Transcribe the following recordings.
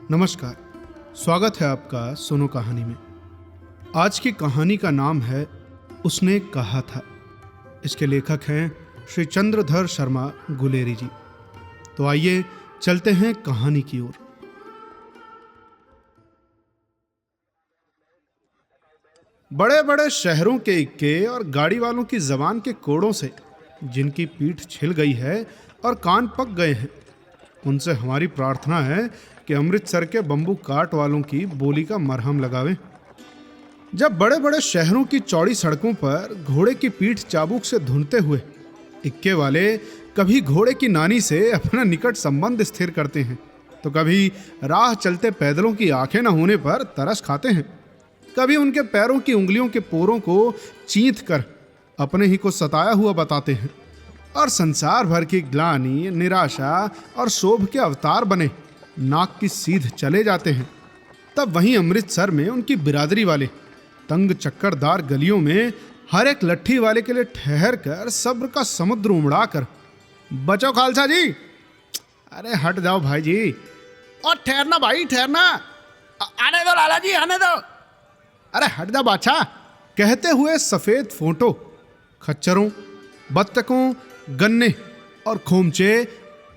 नमस्कार, स्वागत है आपका सुनो कहानी में। आज की कहानी का नाम है उसने कहा था। इसके लेखक हैं श्री चंद्रधर शर्मा गुलेरी जी। तो आइए चलते हैं कहानी की ओर। बड़े बड़े शहरों के इक्के और गाड़ी वालों की जबान के कोड़ों से जिनकी पीठ छिल गई है और कान पक गए हैं, उनसे हमारी प्रार्थना है कि अमृतसर के बम्बू काट वालों की बोली का मरहम लगावें। जब बड़े बड़े शहरों की चौड़ी सड़कों पर घोड़े की पीठ चाबुक से धुनते हुए इक्के वाले कभी घोड़े की नानी से अपना निकट संबंध स्थिर करते हैं, तो कभी राह चलते पैदलों की आंखें न होने पर तरस खाते हैं, कभी उनके पैरों की उंगलियों के पोरों को चींथ कर अपने ही को सताया हुआ बताते हैं और संसार भर की ग्लानि, निराशा और शोभ के अवतार बने नाक की सीध चले जाते हैं। तब वहीं अमृतसर में उनकी बिरादरी वाले तंग चक्करदार गलियों में हर एक लट्ठी वाले के लिए ठहर कर सब्र का समुद्र उमड़ा कर, बचो खालसा जी, अरे हट जाओ भाई जी, और ठहरना भाई ठहरना, आने दो लाला जी आने दो, अरे हट जा बादशाह, कहते हुए सफेद फोंटो खच्चरों, बत्तकों, गन्ने और खोमचे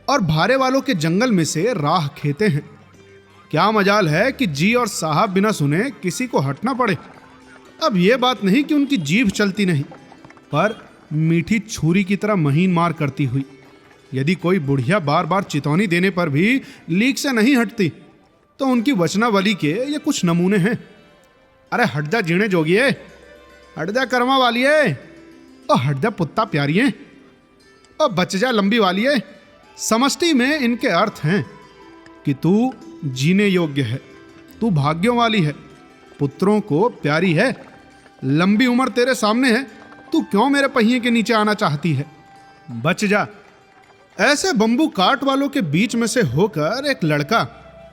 और भारे वालों के जंगल में से राह खेते हैं। क्या मजाल है कि जी और साहब बिना सुने किसी को हटना पड़े। अब यह बात नहीं कि उनकी जीभ चलती नहीं, पर मीठी छुरी की तरह महीन मार करती हुई। यदि कोई बुढ़िया बार बार चितौनी देने पर भी लीक से नहीं हटती, तो उनकी वचनावली के ये कुछ नमूने हैं। अरे हट जा जीणे जोगिए, हट जा कर्मा वालिए, और हट जा पुत्ता प्यारिये, और बच जा लंबी वालिए। समष्टि में इनके अर्थ हैं कि तू जीने योग्य है, तू भाग्यों वाली है, पुत्रों को प्यारी है, लंबी उम्र तेरे सामने है, तू क्यों मेरे पहिए के नीचे आना चाहती है, बच जा। ऐसे बम्बू काट वालों के बीच में से होकर एक लड़का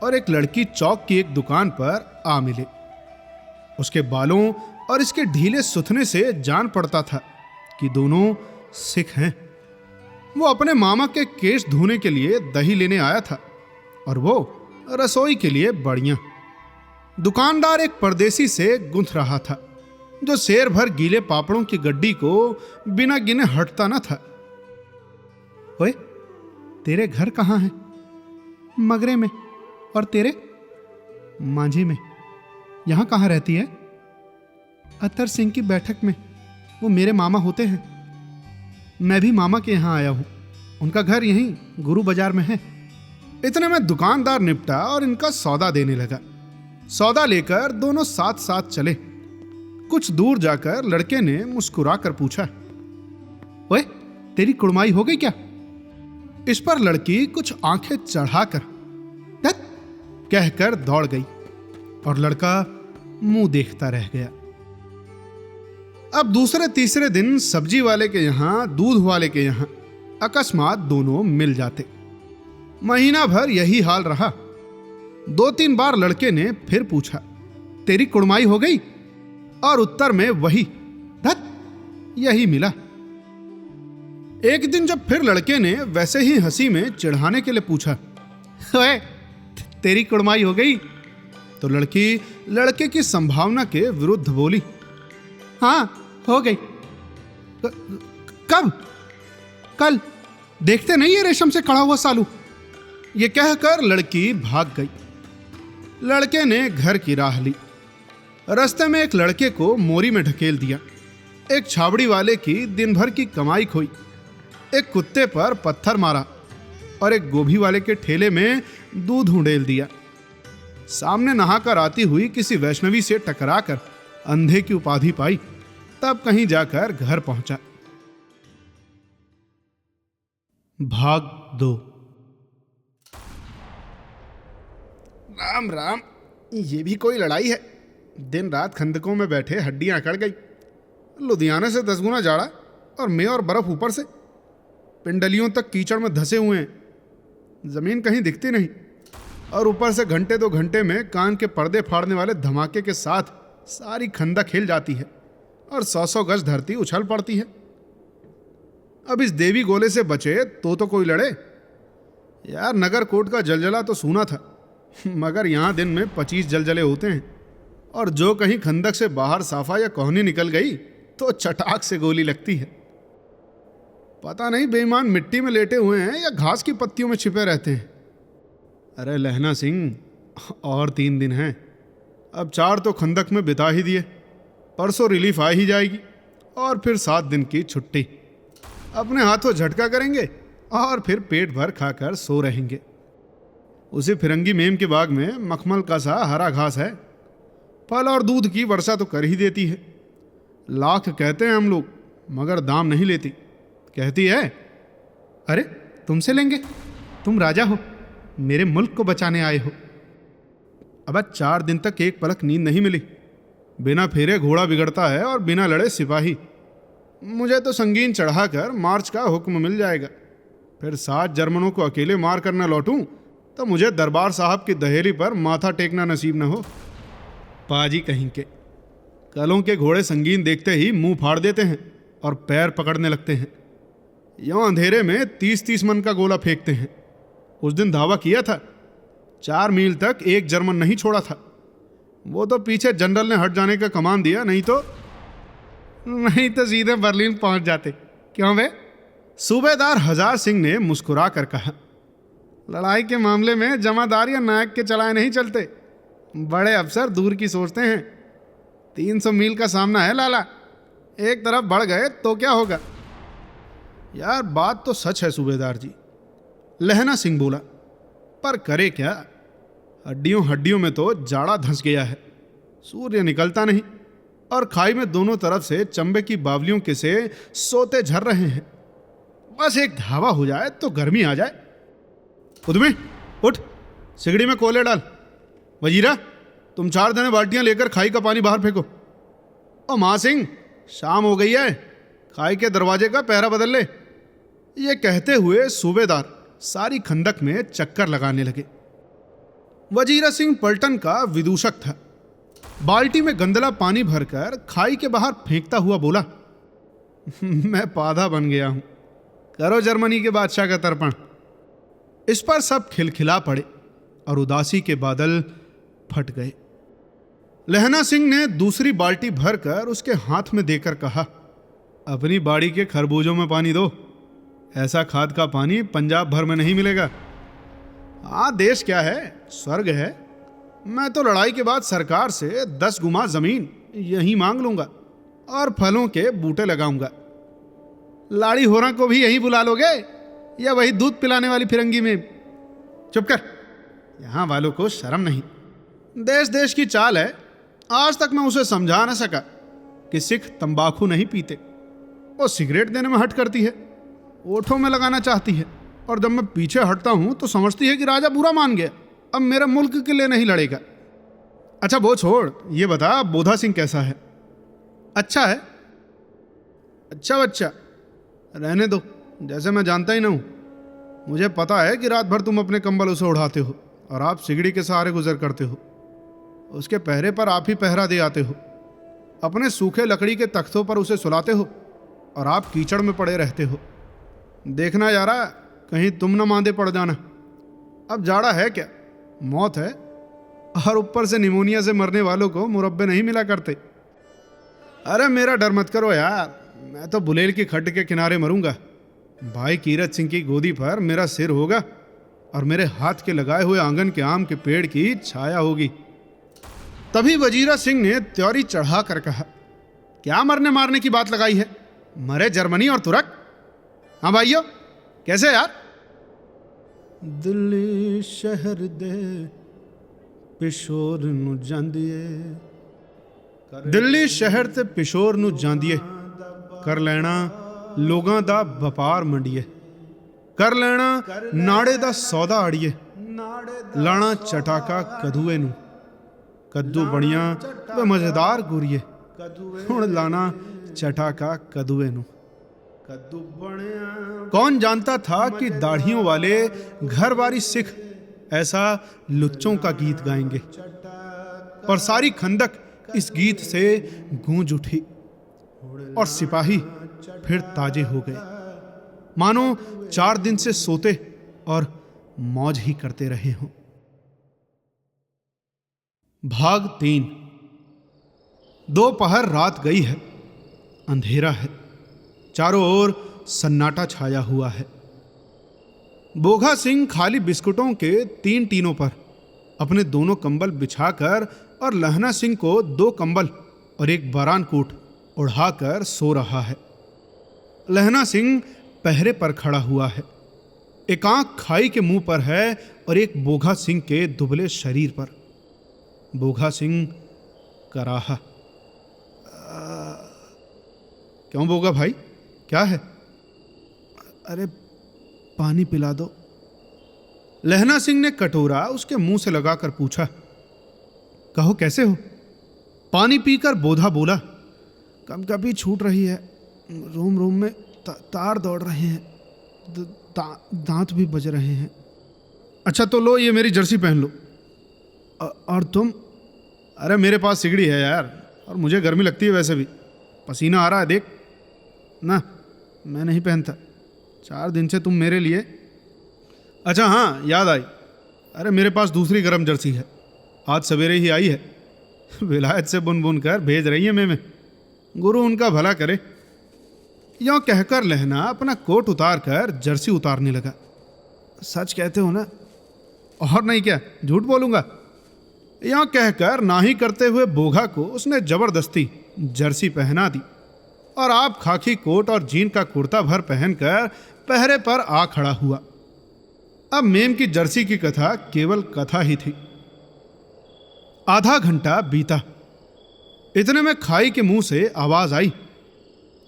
और एक लड़की चौक की एक दुकान पर आ मिले। उसके बालों और इसके ढीले सुथने से जान पड़ता था कि दोनों सिख हैं। वो अपने मामा के केश धोने के लिए दही लेने आया था और वो रसोई के लिए बड़ियां। दुकानदार एक परदेसी से गुंथ रहा था जो शेर भर गीले पापड़ों की गड्डी को बिना गिने हटता न था। ओए, तेरे घर कहाँ है? मगरे में। और तेरे? मांझी में। यहां कहाँ रहती है? अतर सिंह की बैठक में, वो मेरे मामा होते हैं। मैं भी मामा के यहाँ आया हूँ, उनका घर यहीं गुरु बाजार में है। इतने में दुकानदार निपटा और इनका सौदा देने लगा। सौदा लेकर दोनों साथ साथ चले। कुछ दूर जाकर लड़के ने मुस्कुरा कर पूछा, ओए, तेरी कुड़माई हो गई क्या? इस पर लड़की कुछ आंखें चढ़ाकर धत कहकर दौड़ गई और लड़का मुंह देखता रह गया। अब दूसरे तीसरे दिन सब्जी वाले के यहां, दूध वाले के यहां अकस्मात दोनों मिल जाते। महीना भर यही हाल रहा। 2-3 बार लड़के ने फिर पूछा, तेरी कुड़माई हो गई? और उत्तर में वही धत यही मिला। एक दिन जब फिर लड़के ने वैसे ही हंसी में चिढ़ाने के लिए पूछा, ओए, तेरी कुड़माई हो गई? तो लड़की लड़के की संभावना के विरुद्ध बोली, हाँ हो गई। कब? कल। देखते नहीं है रेशम से कड़ा हुआ सालू। ये कहकर लड़की भाग गई। लड़के ने घर की राह ली। रास्ते में एक लड़के को मोरी में ढकेल दिया, एक छाबड़ी वाले की दिन भर की कमाई खोई, एक कुत्ते पर पत्थर मारा और एक गोभी वाले के ठेले में दूध उंडेल दिया। सामने नहाकर आती हुई किसी वैष्णवी से टकराकर अंधे की उपाधि पाई। तब कहीं जाकर घर पहुंचा। भाग 2। राम राम, ये भी कोई लड़ाई है। दिन रात खंदकों में बैठे हड्डियां अकड़ गई। लुधियाना से 10 गुना जाड़ा और मैं और बर्फ ऊपर से, पिंडलियों तक कीचड़ में धंसे हुए हैं। जमीन कहीं दिखती नहीं और ऊपर से घंटे 2 घंटे में कान के पर्दे फाड़ने वाले धमाके के साथ सारी खंदक हिल जाती है और 100-100 गज धरती उछल पड़ती है। अब इस देवी गोले से बचे तो कोई लड़े। यार, नगर कोट का जलजला तो सूना था, मगर यहाँ दिन में 25 जलजले होते हैं, और जो कहीं खंदक से बाहर साफा या कोहनी निकल गई तो चटाक से गोली लगती है। पता नहीं बेईमान मिट्टी में लेटे हुए हैं या घास की पत्तियों में छिपे रहते हैं। अरे लहना सिंह, और 3 दिन हैं, अब 4 तो खंदक में बिता ही दिए, परसों रिलीफ आ ही जाएगी और फिर 7 दिन की छुट्टी। अपने हाथों झटका करेंगे और फिर पेट भर खाकर सो रहेंगे। उसी फिरंगी मेम के बाग में मखमल का सा हरा घास है, फल और दूध की वर्षा तो कर ही देती है। लाख कहते हैं हम लोग, मगर दाम नहीं लेती। कहती है, अरे तुमसे लेंगे, तुम राजा हो, मेरे मुल्क को बचाने आए हो। अब 4 दिन तक एक पलक नींद नहीं मिली। बिना फेरे घोड़ा बिगड़ता है और बिना लड़े सिपाही। मुझे तो संगीन चढ़ाकर मार्च का हुक्म मिल जाएगा, फिर 7 जर्मनों को अकेले मार कर न लौटूं तो मुझे दरबार साहब की दहेली पर माथा टेकना नसीब न हो। पाजी कहीं के कलों के घोड़े संगीन देखते ही मुंह फाड़ देते हैं और पैर पकड़ने लगते हैं। यों अंधेरे में 30-30 मन का गोला फेंकते हैं। उस दिन धावा किया था, 4 मील तक एक जर्मन नहीं छोड़ा था। वो तो पीछे जनरल ने हट जाने का कमान दिया, नहीं तो सीधे बर्लिन पहुंच जाते। क्यों बे? सूबेदार हजार सिंह ने मुस्कुरा कर कहा, लड़ाई के मामले में जमादार या नायक के चलाए नहीं चलते, बड़े अफसर दूर की सोचते हैं। 300 मील का सामना है लाला, एक तरफ बढ़ गए तो क्या होगा? यार बात तो सच है सूबेदार जी, लहना सिंह बोला, पर करे क्या? हड्डियों हड्डियों में तो जाड़ा धंस गया है, सूर्य निकलता नहीं और खाई में दोनों तरफ से चंबे की बावलियों के से सोते झर रहे हैं। बस एक धावा हो जाए तो गर्मी आ जाए। उदमी उठ, सिगड़ी में कोयले डाल। वजीरा, तुम 4 जने बाल्टियां लेकर खाई का पानी बाहर फेंको। ओ मां सिंह, शाम हो गई है, खाई के दरवाजे का पहरा बदल ले। ये कहते हुए सूबेदार सारी खंदक में चक्कर लगाने लगे। वजीरा सिंह पलटन का विदूषक था। बाल्टी में गंदला पानी भरकर खाई के बाहर फेंकता हुआ बोला, मैं पाधा बन गया हूं, करो जर्मनी के बादशाह का तर्पण। इस पर सब खिलखिला पड़े और उदासी के बादल फट गए। लहना सिंह ने दूसरी बाल्टी भरकर उसके हाथ में देकर कहा, अपनी बाड़ी के खरबूजों में पानी दो, ऐसा खाद का पानी पंजाब भर में नहीं मिलेगा। हाँ, देश क्या है, स्वर्ग है। मैं तो लड़ाई के बाद सरकार से 10 गुमा जमीन यहीं मांग लूंगा और फलों के बूटे लगाऊंगा। लाड़ी होरा को भी यहीं बुला लोगे या वही दूध पिलाने वाली फिरंगी में? चुप कर, यहां वालों को शर्म नहीं। देश देश की चाल है। आज तक मैं उसे समझा न सका कि सिख तंबाकू नहीं पीते, वो सिगरेट देने में हट करती है, ओठों में लगाना चाहती है, और जब मैं पीछे हटता हूं तो समझती है कि राजा बुरा मान गया, अब मेरे मुल्क के लिए नहीं लड़ेगा। अच्छा वो छोड़, ये बता बोधा सिंह कैसा है? अच्छा है। अच्छा बच्चा, रहने दो, जैसे मैं जानता ही ना हूं। मुझे पता है कि रात भर तुम अपने कंबल उसे उड़ाते हो और आप सिगड़ी के सहारे गुजर करते हो। उसके पहरे पर आप ही पहरा दे आते हो। अपने सूखे लकड़ी के तख्तों पर उसे सुलाते हो और आप कीचड़ में पड़े रहते हो। देखना यारा, कहीं तुम न मांदे पड़ जाना। अब जाड़ा है क्या, मौत है, और ऊपर से निमोनिया से मरने वालों को मुरब्बे नहीं मिला करते। अरे मेरा डर मत करो यार, मैं तो बुलेल की खड्ड के किनारे मरूंगा। भाई कीरत सिंह की गोदी पर मेरा सिर होगा और मेरे हाथ के लगाए हुए आंगन के आम के पेड़ की छाया होगी। तभी वजीरा सिंह ने त्योरी चढ़ा कर कहा, क्या मरने मारने की बात लगाई है? मरे जर्मनी और तुरक। हाँ भाइयों, कैसे यार? दिल्ली शहर दे पिशोर नु जांदिए, दिल्ली शहर ते पिशोर नु जांदिए, कर लेना लोगां दा व्यापार मंडिए, कर लेना नाड़े दा सौदा अड़िए, लाना चटाका कदूए नु, कद्दू बणिया वे मजेदार गुरिए, हुण लाना चटाका कदूए नु। कौन जानता था कि दाढ़ियों वाले घरवारी सिख ऐसा लुच्चों का गीत गाएंगे। पर सारी खंदक इस गीत से गूंज उठी और सिपाही फिर ताजे हो गए, मानो 4 दिन से सोते और मौज ही करते रहे हों। भाग 3। दोपहर रात गई है, अंधेरा है, चारों ओर सन्नाटा छाया हुआ है। बोघा सिंह खाली बिस्कुटों के 3 टीनों पर अपने दोनों कंबल बिछाकर और लहना सिंह को 2 कंबल और एक बरान कोट ओढ़ाकर सो रहा है। लहना सिंह पहरे पर खड़ा हुआ है। एक आंख खाई के मुंह पर है और एक बोघा सिंह के दुबले शरीर पर। बोघा सिंह कराहा। क्यों बोगा भाई, क्या है? अरे पानी पिला दो। लहना सिंह ने कटोरा उसके मुंह से लगाकर पूछा। कहो कैसे हो? पानी पीकर बोधा बोला। कभी छूट रही है, रोम रोम में तार दौड़ रहे हैं, दांत भी बज रहे हैं। अच्छा तो लो, ये मेरी जर्सी पहन लो। और तुम? अरे मेरे पास सिगड़ी है यार, और मुझे गर्मी लगती है, वैसे भी पसीना आ रहा है, देख ना। मैं नहीं पहनता, 4 दिन से तुम मेरे लिए। अच्छा हाँ, याद आई, अरे मेरे पास दूसरी गर्म जर्सी है, आज सवेरे ही आई है। विलायत से बुन बुन कर भेज रही है मैं गुरु उनका भला करे। यों कहकर लहना अपना कोट उतार कर जर्सी उतारने लगा। सच कहते हो ना? और नहीं क्या, झूठ बोलूंगा? यों कहकर नाही करते हुए बोघा को उसने जबरदस्ती जर्सी पहना दी और आप खाकी कोट और जीन का कुर्ता भर पहनकर पहरे पर आ खड़ा हुआ। अब मेम की जर्सी की कथा केवल कथा ही थी। आधा घंटा बीता। इतने में खाई के मुंह से आवाज आई।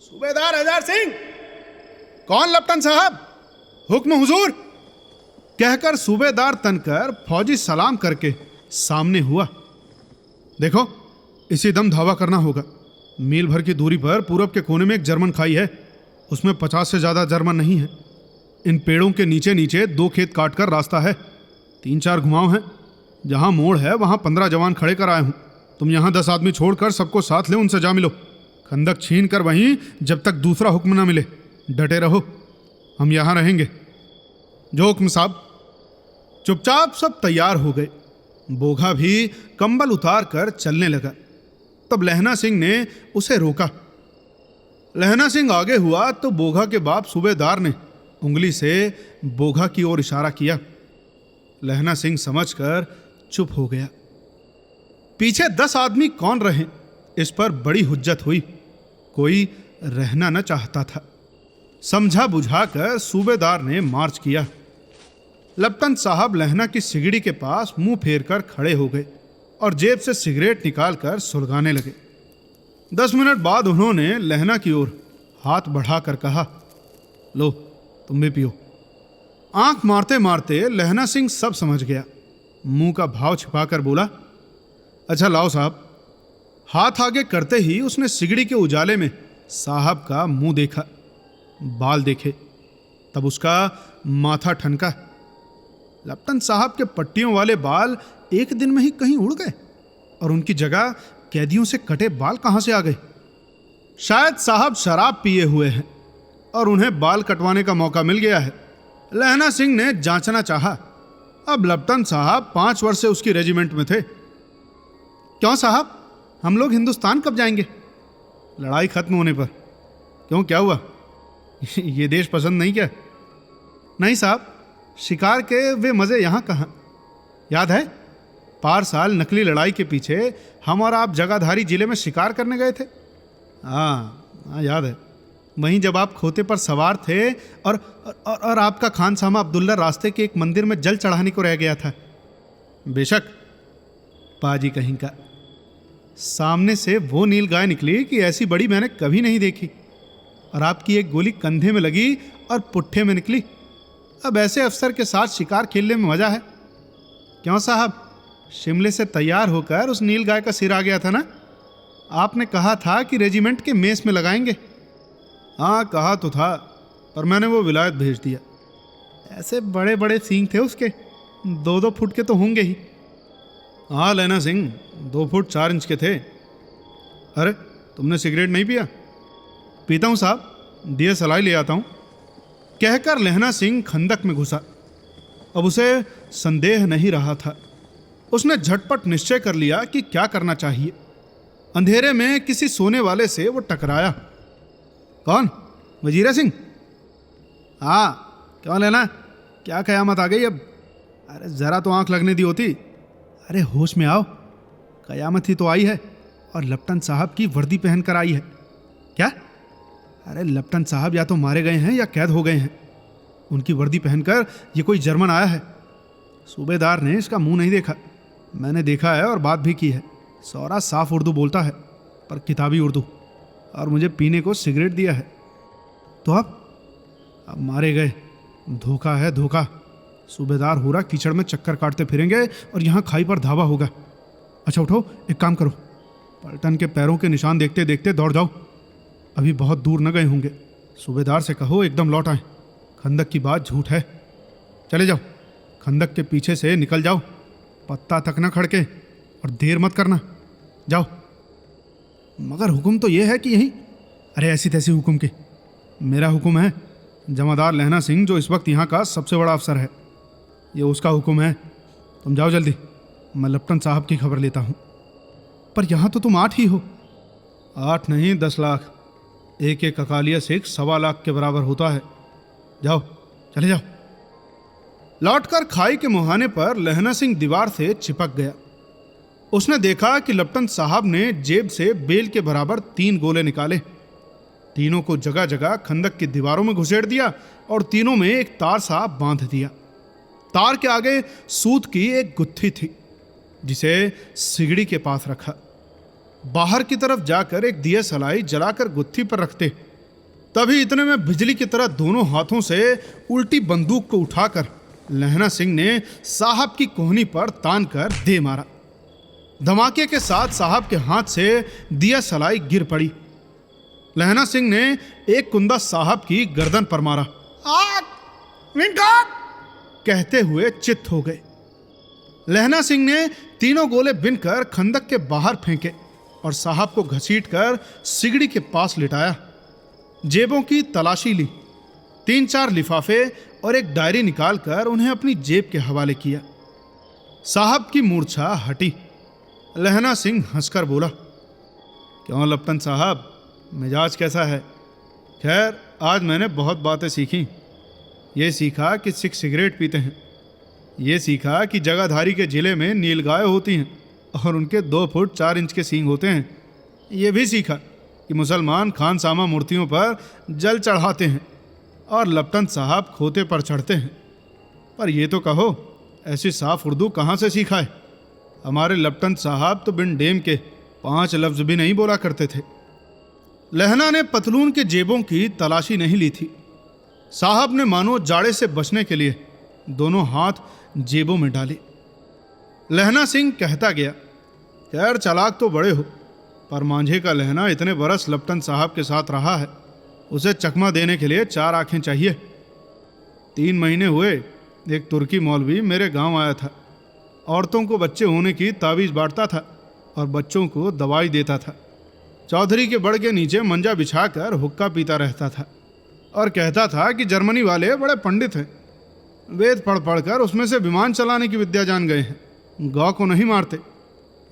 सूबेदार हजार सिंह। कौन लपटन साहब? हुक्म हुजूर। कहकर सूबेदार तनकर फौजी सलाम करके सामने हुआ। देखो, इसी दम धावा करना होगा। मील भर की दूरी पर पूरब के कोने में एक जर्मन खाई है, उसमें 50 से ज्यादा जर्मन नहीं है। इन पेड़ों के नीचे नीचे 2 खेत काटकर रास्ता है, 3-4 घुमाव हैं। जहां मोड़ है वहां 15 जवान खड़े कर आया हूं। तुम यहां 10 आदमी छोड़कर सबको साथ ले उनसे जा मिलो। खंदक छीन कर वहीं जब तक दूसरा हुक्म ना मिले। डटे रहो, हम यहां रहेंगे। जो हुक्म साहब। चुपचाप सब तैयार हो गए। बोघा भी कंबल उतार कर चलने लगा। तब लहना सिंह ने उसे रोका। लहना सिंह आगे हुआ तो बोघा के बाप सूबेदार ने उंगली से बोघा की ओर इशारा किया। लहना सिंह समझकर चुप हो गया। पीछे 10 आदमी कौन रहे, इस पर बड़ी हुज्जत हुई। कोई रहना न चाहता था। समझा बुझाकर सूबेदार ने मार्च किया। लपटन साहब लहना की सिगड़ी के पास मुंह फेर कर खड़े हो गए और जेब से सिगरेट निकालकर सुलगाने लगे। 10 मिनट बाद उन्होंने लहना की ओर हाथ बढ़ाकर कहा, लो तुम भी पियो। आंख मारते मारते लहना सिंह सब समझ गया। मुंह का भाव छिपाकर बोला, अच्छा लाओ साहब। हाथ आगे करते ही उसने सिगड़ी के उजाले में साहब का मुंह देखा, बाल देखे, तब उसका माथा ठनका। लपटन साहब के पट्टियों वाले बाल एक दिन में ही कहीं उड़ गए और उनकी जगह कैदियों से कटे बाल कहां से आ गए? शायद साहब शराब पिए हुए हैं और उन्हें बाल कटवाने का मौका मिल गया है। लहना सिंह ने जांचना चाहा। अब लपटन साहब 5 वर्ष से उसकी रेजिमेंट में थे। क्यों साहब, हम लोग हिंदुस्तान कब जाएंगे? लड़ाई खत्म होने पर। क्यों, क्या हुआ? ये देश पसंद नहीं क्या? नहीं साहब, शिकार के वे मजे यहां कहां। याद है पार साल नकली लड़ाई के पीछे हम और आप जगाधारी जिले में शिकार करने गए थे? हाँ याद है। वहीं जब आप खोते पर सवार थे और आपका खानसामा अब्दुल्ला रास्ते के एक मंदिर में जल चढ़ाने को रह गया था। बेशक, पाजी कहीं का। सामने से वो नील गाय निकली कि ऐसी बड़ी मैंने कभी नहीं देखी, और आपकी एक गोली कंधे में लगी और पुट्ठे में निकली। अब ऐसे अफसर के साथ शिकार खेलने में मजा है। क्यों साहब, शिमले से तैयार होकर उस नील गाय का सिर आ गया था ना? आपने कहा था कि रेजिमेंट के मेस में लगाएंगे। हाँ कहा तो था, पर मैंने वो विलायत भेज दिया। ऐसे बड़े बड़े सींग थे उसके, 2-2 फुट के तो होंगे ही। हाँ लहना सिंह 2 फुट 4 इंच के थे। अरे तुमने सिगरेट नहीं पिया? पीता हूँ साहब, दिए सलाई ले आता हूँ। कहकर लहना सिंह खंदक में घुसा। अब उसे संदेह नहीं रहा था। उसने झटपट निश्चय कर लिया कि क्या करना चाहिए। अंधेरे में किसी सोने वाले से वो टकराया। कौन? वजीरा सिंह? हाँ, क्यों लेना? क्या कयामत आ गई अब? अरे जरा तो आंख लगने दी होती। अरे होश में आओ, कयामत ही तो आई है और लपटन साहब की वर्दी पहनकर आई है। क्या? अरे लपटन साहब या तो मारे गए हैं या कैद हो गए हैं। उनकी वर्दी पहनकर ये कोई जर्मन आया है। सूबेदार ने इसका मुंह नहीं देखा, मैंने देखा है और बात भी की है। सौरा साफ उर्दू बोलता है, पर किताबी उर्दू, और मुझे पीने को सिगरेट दिया है। तो अब मारे गए। धोखा है, धोखा। सूबेदार हुरा कीचड़ में चक्कर काटते फिरेंगे और यहाँ खाई पर धावा होगा। अच्छा उठो, एक काम करो, पलटन के पैरों के निशान देखते देखते दौड़ जाओ। अभी बहुत दूर न गए होंगे। सूबेदार से कहो एकदम लौट आए। खंदक की बात झूठ है। चले जाओ, खंदक के पीछे से निकल जाओ, पत्ता तक न खड़के, और देर मत करना। जाओ। मगर हुक्म तो यह है कि यहीं। अरे ऐसी तैसी हुक्म के, मेरा हुक्म है। जमादार लहना सिंह जो इस वक्त यहाँ का सबसे बड़ा अफसर है, ये उसका हुक्म है। तुम जाओ जल्दी, मैं लपटन साहब की खबर लेता हूँ। पर यहाँ तो तुम 8 ही हो। 8 नहीं, 10 लाख। एक एक अकालिया सिख 1.25 लाख के बराबर होता है। जाओ, चले जाओ। लौटकर खाई के मुहाने पर लहना सिंह दीवार से चिपक गया। उसने देखा कि लपटन साहब ने जेब से बेल के बराबर 3 गोले निकाले। तीनों को जगह जगह खंदक की दीवारों में घुसेड़ दिया और तीनों में एक तार सा बांध दिया। तार के आगे सूत की एक गुत्थी थी, जिसे सिगड़ी के पास रखा। बाहर की तरफ जाकर एक दिया सलाई जलाकर गुत्थी पर रखते। तभी इतने में बिजली की तरह दोनों हाथों से उल्टी बंदूक को उठाकर लहना सिंह ने साहब की कोहनी पर तान कर दे मारा। धमाके के साथ साहब के हाथ से दिया सलाई गिर पड़ी। लहना सिंह ने एक कुंदा साहब की गर्दन पर मारा। कहते हुए चित्त हो गए। लहना सिंह ने तीनों गोले बिनकर खंदक के बाहर फेंके और साहब को घसीटकर सिगड़ी के पास लिटाया। जेबों की तलाशी ली। 3-4 लिफाफे और एक डायरी निकालकर उन्हें अपनी जेब के हवाले किया। साहब की मूर्छा हटी। लहना सिंह हंसकर बोला, क्यों लपटन साहब, मिजाज कैसा है? खैर, आज मैंने बहुत बातें सीखी। ये सीखा कि सिख सिगरेट पीते हैं। ये सीखा कि जगाधारी के जिले में नीलगाय होती हैं और उनके 2 फुट 4 इंच के सींग होते हैं। ये भी सीखा कि मुसलमान खानसामा मूर्तियों पर जल चढ़ाते हैं और लपटन साहब खोते पर चढ़ते हैं। पर ये तो कहो, ऐसी साफ उर्दू कहाँ से सीखा है? हमारे लपटन साहब तो बिन डेम के 5 लफ्ज भी नहीं बोला करते थे। लहना ने पतलून के जेबों की तलाशी नहीं ली थी। साहब ने मानो जाड़े से बचने के लिए दोनों हाथ जेबों में डाले। लहना सिंह कहता गया, खैर चालाक तो बड़े हो, पर मांझे का लहना इतने बरस लपटन साहब के साथ रहा है, उसे चकमा देने के लिए 4 आंखें चाहिए। 3 महीने हुए एक तुर्की मौलवी मेरे गांव आया था। औरतों को बच्चे होने की तावीज़ बांटता था और बच्चों को दवाई देता था। चौधरी के बड़ के नीचे मंजा बिछाकर हुक्का पीता रहता था और कहता था कि जर्मनी वाले बड़े पंडित हैं, वेद पढ़ पढ़कर उसमें से विमान चलाने की विद्या जान गए हैं। गौ को नहीं मारते,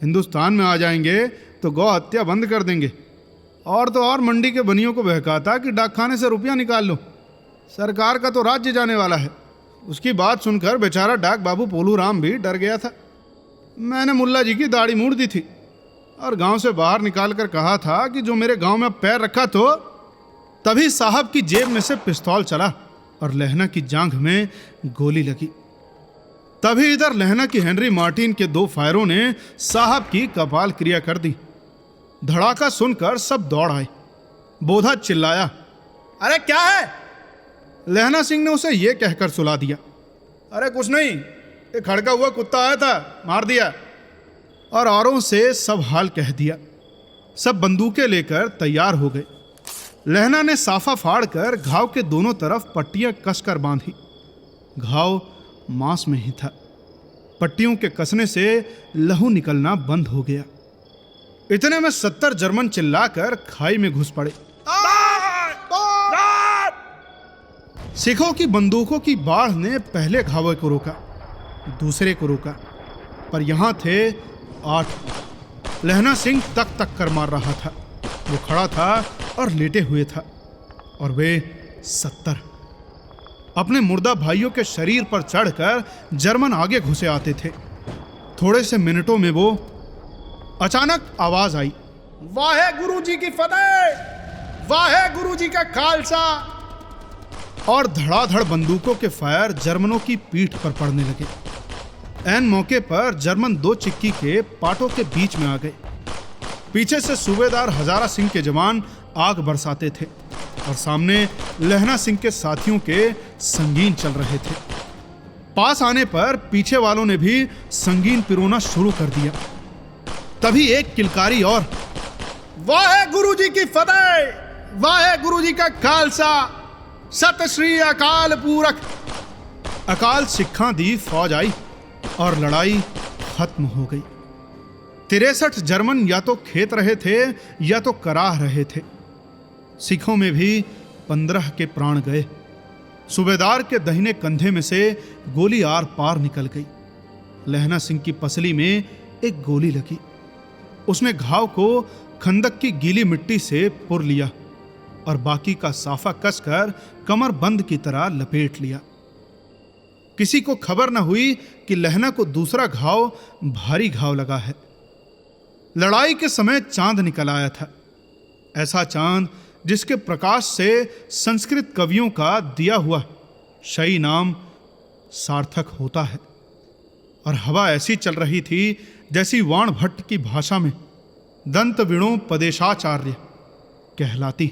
हिंदुस्तान में आ जाएंगे तो गौ हत्या बंद कर देंगे। और तो और मंडी के बनियों को बहकाता कि डाकखाने से रुपया निकाल लो, सरकार का तो राज्य जाने वाला है। उसकी बात सुनकर बेचारा डाक बाबू पोलू राम भी डर गया था। मैंने मुल्ला जी की दाढ़ी मूड़ दी थी और गांव से बाहर निकाल कर कहा था कि जो मेरे गांव में पैर रखा तो तभी साहब की जेब में से पिस्तौल चला और लहना की जांघ में गोली लगी। तभी इधर लहना की हेनरी मार्टिन के 2 फायरों ने साहब की कपाल क्रिया कर दी। धड़ाका सुनकर सब दौड़ आए। बोधा चिल्लाया, अरे क्या है? लहना सिंह ने उसे यह कहकर सुला दिया, अरे कुछ नहीं, एक खड़का हुआ कुत्ता आया था, मार दिया। और औरों से सब हाल कह दिया। सब बंदूकें लेकर तैयार हो गए। लहना ने साफा फाड़कर घाव के दोनों तरफ पट्टियां कसकर बांधी। घाव मांस में ही था। पट्टियों के कसने से लहू निकलना बंद हो गया। इतने में 70 जर्मन चिल्लाकर खाई में घुस पड़े। सिखों की बंदूकों की बाढ़ ने पहले घावे को रोका, दूसरे को रोका, पर यहाँ थे 8। लहना सिंह तक तक कर मार रहा था। वो खड़ा था और लेटे हुए था, और वे 70। अपने मुर्दा भाइयों के शरीर पर चढ़कर जर्मन आगे घुसे आते थे। थोड़े से मिनटों में वो अचानक आवाज आई, वाहे गुरु जी की फतेह, वाहे गुरु जी का खालसा। और धड़ाधड़ बंदूकों के फायर जर्मनों की पीठ पर पड़ने लगे। ऐन मौके पर जर्मन 2 चिक्की के पाटों के बीच में आ गए। पीछे से सूबेदार हजारा सिंह के जवान आग बरसाते थे और सामने लहना सिंह के साथियों के संगीन चल रहे थे। पास आने पर पीछे वालों ने भी संगीन पिरोना शुरू कर दिया। तभी एक किलकारी और, वाहे गुरु जी की फतेह, वाहे गुरु जी का खालसा, सत श्री अकाल पूरक। अकाल सिक्खां दी फौज आई और लड़ाई खत्म हो गई। 63 जर्मन या तो खेत रहे थे या तो कराह रहे थे। सिखों में भी 15 के प्राण गए। सूबेदार के दाहिने कंधे में से गोली आर पार निकल गई। लहना सिंह की पसली में एक गोली लगी। उसने घाव को खंदक की गीली मिट्टी से पुर लिया और बाकी का साफा कसकर कमर बंद की तरह लपेट लिया। किसी को खबर न हुई कि लहना को दूसरा घाव भारी घाव लगा है। लड़ाई के समय चांद निकल आया था, ऐसा चांद जिसके प्रकाश से संस्कृत कवियों का दिया हुआ शई नाम सार्थक होता है। और हवा ऐसी चल रही थी जैसी वाण भट्ट की भाषा में दंत विणो पदेशाचार्य कहलाती।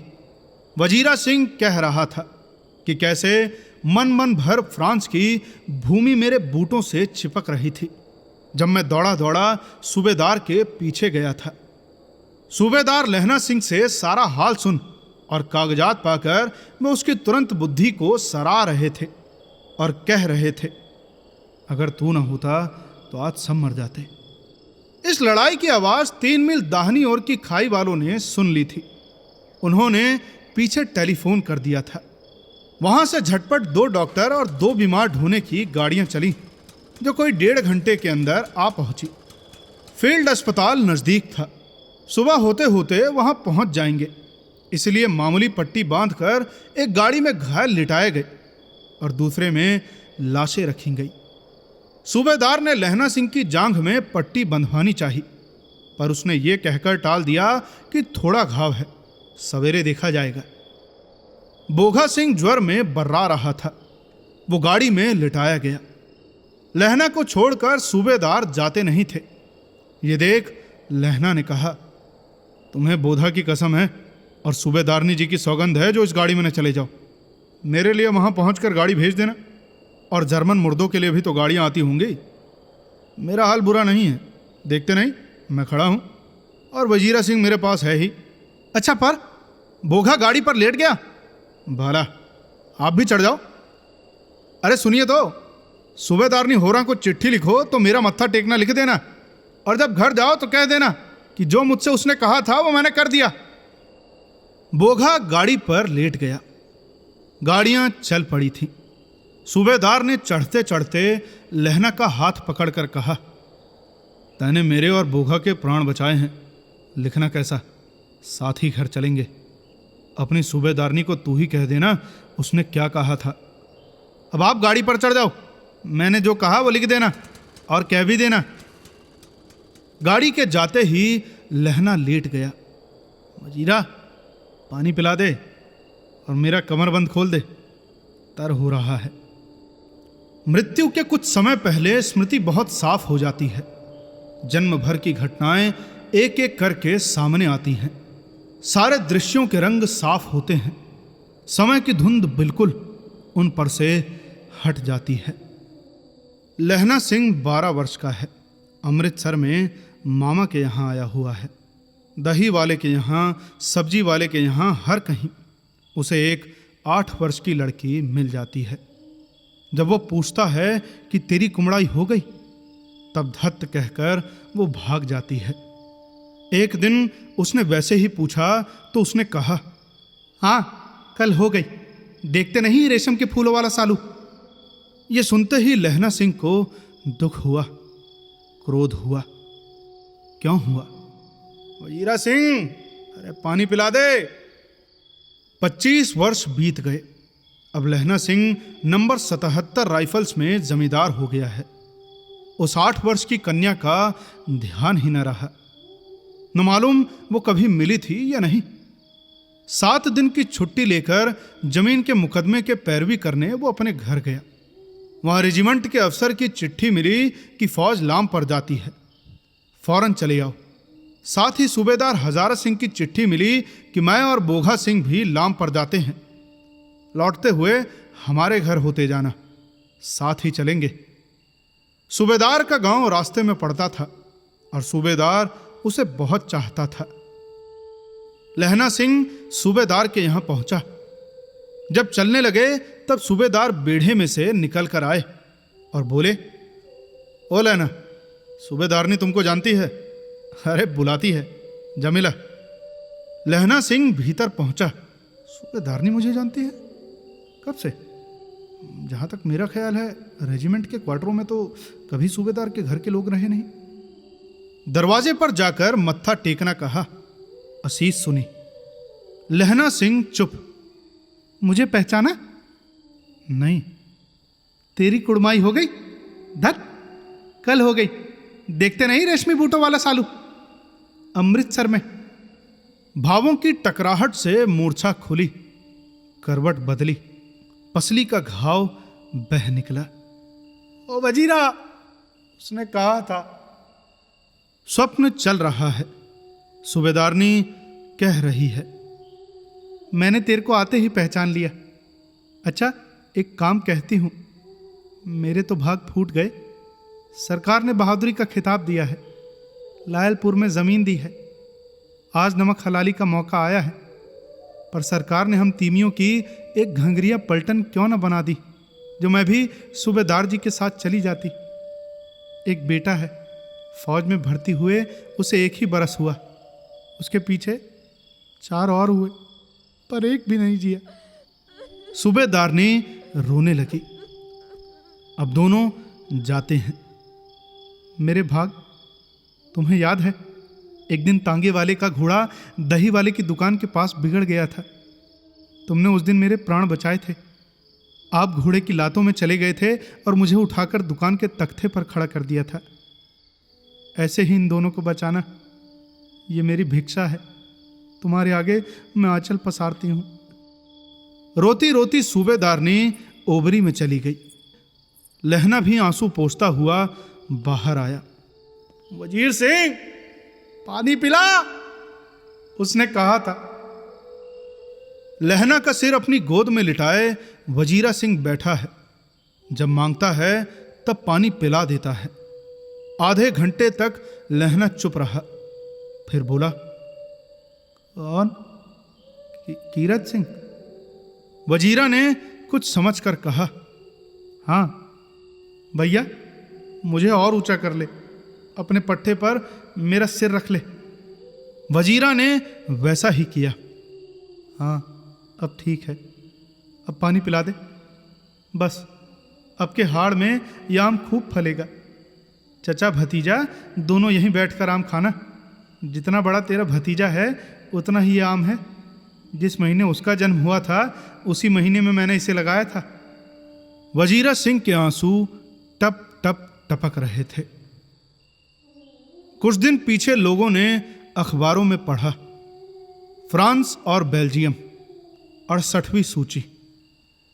वजीरा सिंह कह रहा था कि कैसे मन मन भर फ्रांस की भूमि मेरे बूटों से चिपक रही थी जब मैं दौड़ा दौड़ा सूबेदार के पीछे गया था। सूबेदार लहना सिंह से सारा हाल सुन और कागजात पाकर मैं उसकी तुरंत बुद्धि को सराह रहे थे और कह रहे थे, अगर तू न होता तो आज सब मर जाते। इस लड़ाई की आवाज 3 मील दाहिनी ओर की खाई वालों ने सुन ली थी। उन्होंने पीछे टेलीफोन कर दिया था। वहां से झटपट 2 डॉक्टर और 2 बीमार ढूंढने की गाड़ियां चली जो कोई 1.5 घंटे के अंदर आ पहुंची। फील्ड अस्पताल नजदीक था। सुबह होते होते वहां पहुंच जाएंगे, इसलिए मामूली पट्टी बांधकर एक गाड़ी में घायल लिटाए गए और दूसरे में लाशें रखी गई। सूबेदार ने लहना सिंह की जांघ में पट्टी बंधवानी चाहिए, पर उसने ये कहकर टाल दिया कि थोड़ा घाव है, सवेरे देखा जाएगा। बोघा सिंह ज्वर में बर्रा रहा था। वो गाड़ी में लिटाया गया। लहना को छोड़कर सूबेदार जाते नहीं थे। ये देख लहना ने कहा, तुम्हें बोधा की कसम है और सूबेदारनी जी की सौगंध है जो इस गाड़ी में न चले जाओ। मेरे लिए वहां पहुंचकर गाड़ी भेज देना, और जर्मन मुर्दों के लिए भी तो गाड़ियां आती होंगी। मेरा हाल बुरा नहीं है, देखते नहीं मैं खड़ा हूं और वजीरा सिंह मेरे पास है ही। अच्छा, पर बोघा गाड़ी पर लेट गया? भला आप भी चढ़ जाओ। अरे सुनिए तो, सूबेदारनी होरा को चिट्ठी लिखो तो मेरा मत्था टेकना लिख देना, और जब घर जाओ तो कह देना कि जो मुझसे उसने कहा था वो मैंने कर दिया। बोघा गाड़ी पर लेट गया। गाड़ियां चल पड़ी थीं। सूबेदार ने चढ़ते चढ़ते लहना का हाथ पकड़कर कहा, तैने मेरे और बोघा के प्राण बचाए हैं, लिखना कैसा, साथ ही घर चलेंगे। अपनी सूबेदारनी को तू ही कह देना उसने क्या कहा था। अब आप गाड़ी पर चढ़ जाओ, मैंने जो कहा वो लिख देना और कह भी देना। गाड़ी के जाते ही लहना लेट गया। वजीरा पानी पिला दे और मेरा कमरबंद खोल दे, तर हो रहा है। मृत्यु के कुछ समय पहले स्मृति बहुत साफ हो जाती है। जन्म भर की घटनाएं एक एक करके सामने आती हैं। सारे दृश्यों के रंग साफ होते हैं। समय की धुंध बिल्कुल उन पर से हट जाती है। लहना सिंह 12 वर्ष का है। अमृतसर में मामा के यहाँ आया हुआ है। दही वाले के यहाँ, सब्जी वाले के यहाँ, हर कहीं उसे एक 8 वर्ष की लड़की मिल जाती है। जब वो पूछता है कि तेरी कुमड़ाई हो गई, तब धत्त कहकर वो भाग जाती है। एक दिन उसने वैसे ही पूछा तो उसने कहा, हाँ कल हो गई, देखते नहीं रेशम के फूलों वाला सालू। ये सुनते ही लहना सिंह को दुख हुआ। क्रोध हुआ। क्यों हुआ? वजीरा सिंह, अरे पानी पिला दे। 25 वर्ष बीत गए। अब लहना सिंह नंबर 77 राइफल्स में जमींदार हो गया है। उस 8 वर्ष की कन्या का ध्यान ही न रहा। न मालूम वो कभी मिली थी या नहीं। 7 दिन की छुट्टी लेकर जमीन के मुकदमे के पैरवी करने वो अपने घर गया। वहां रेजिमेंट के अफसर की चिट्ठी मिली कि फौज लाम पड़ जाती है, फौरन चले आओ। साथ ही सूबेदार हजारा सिंह की चिट्ठी मिली कि मैं और बोघा सिंह भी लाम पड़ जाते हैं, लौटते हुए हमारे घर होते जाना, साथ ही चलेंगे। सूबेदार का गांव रास्ते में पड़ता था और सूबेदार उसे बहुत चाहता था। लहना सिंह सूबेदार के यहां पहुंचा। जब चलने लगे तब सूबेदार बेढ़े में से निकल कर आए और बोले, ओ लहना, सूबेदारनी तुमको जानती है? अरे बुलाती है, जमीला। लहना सिंह भीतर पहुंचा। सूबेदारनी मुझे जानती है? कब से? जहां तक मेरा ख्याल है रेजिमेंट के क्वार्टरों में तो कभी सूबेदार के घर के लोग रहे नहीं। दरवाजे पर जाकर मत्था टेकना कहा। असीस सुनी। लहना सिंह चुप। मुझे पहचाना? नहीं। तेरी कुड़माई हो गई? धत, कल हो गई। देखते नहीं रेशमी बूटों वाला सालू अमृतसर में। भावों की टकराहट से मूर्छा खुली, करवट बदली, पसली का घाव बह निकला। ओ वजीरा, उसने कहा था। स्वप्न चल रहा है। सूबेदारनी कह रही है, मैंने तेरे को आते ही पहचान लिया। अच्छा, एक काम कहती हूं, मेरे तो भाग फूट गए। सरकार ने बहादुरी का खिताब दिया है, लायलपुर में जमीन दी है। आज नमक हलाली का मौका आया है, पर सरकार ने हम तीमियों की एक घंगरिया पलटन क्यों न बना दी, जो मैं भी सूबेदार जी के साथ चली जाती। एक बेटा है, फौज में भर्ती हुए उसे 1 ही बरस हुआ। उसके पीछे 4 और हुए, पर एक भी नहीं जिया। सूबेदारनी रोने लगी। अब दोनों जाते हैं। मेरे भाग, तुम्हें याद है एक दिन तांगे वाले का घोड़ा दही वाले की दुकान के पास बिगड़ गया था। तुमने उस दिन मेरे प्राण बचाए थे। आप घोड़े की लातों में चले गए थे और मुझे उठाकर दुकान के तख्ते पर खड़ा कर दिया था। ऐसे ही इन दोनों को बचाना, ये मेरी भिक्षा है। तुम्हारे आगे मैं आंचल पसारती हूं। रोती रोती सूबेदारनी ओबरी में चली गई। लहना भी आंसू पोंछता हुआ बाहर आया। वजीर सिंह, पानी पिला, उसने कहा था। लहना का सिर अपनी गोद में लिटाए वजीरा सिंह बैठा है। जब मांगता है तब पानी पिला देता है। आधे घंटे तक लहना चुप रहा, फिर बोला, कौन? कीरत सिंह। वजीरा ने कुछ समझकर कहा, हाँ भैया, मुझे और ऊंचा कर ले, अपने पट्टे पर मेरा सिर रख ले। वजीरा ने वैसा ही किया। हाँ, अब ठीक है, अब पानी पिला दे। बस, अब के हाड़ में यह आम खूब फलेगा। चचा भतीजा दोनों यहीं बैठकर आम खाना। जितना बड़ा तेरा भतीजा है उतना ही ये आम है। जिस महीने उसका जन्म हुआ था उसी महीने में मैंने इसे लगाया था। वजीरा सिंह के आंसू टप टप टपक रहे थे। कुछ दिन पीछे लोगों ने अखबारों में पढ़ा, फ्रांस और बेल्जियम 68वीं सूची,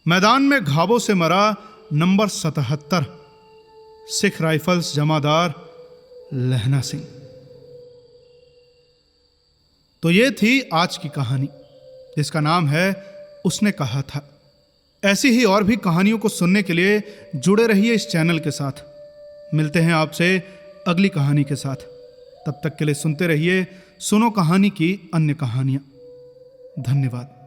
मैदान में घावों से मरा नंबर 77 सिख राइफल्स जमादार लहना सिंह। तो ये थी आज की कहानी, जिसका नाम है उसने कहा था। ऐसी ही और भी कहानियों को सुनने के लिए जुड़े रहिए इस चैनल के साथ। मिलते हैं आपसे अगली कहानी के साथ। तब तक के लिए सुनते रहिए सुनो कहानी की अन्य कहानियां। धन्यवाद।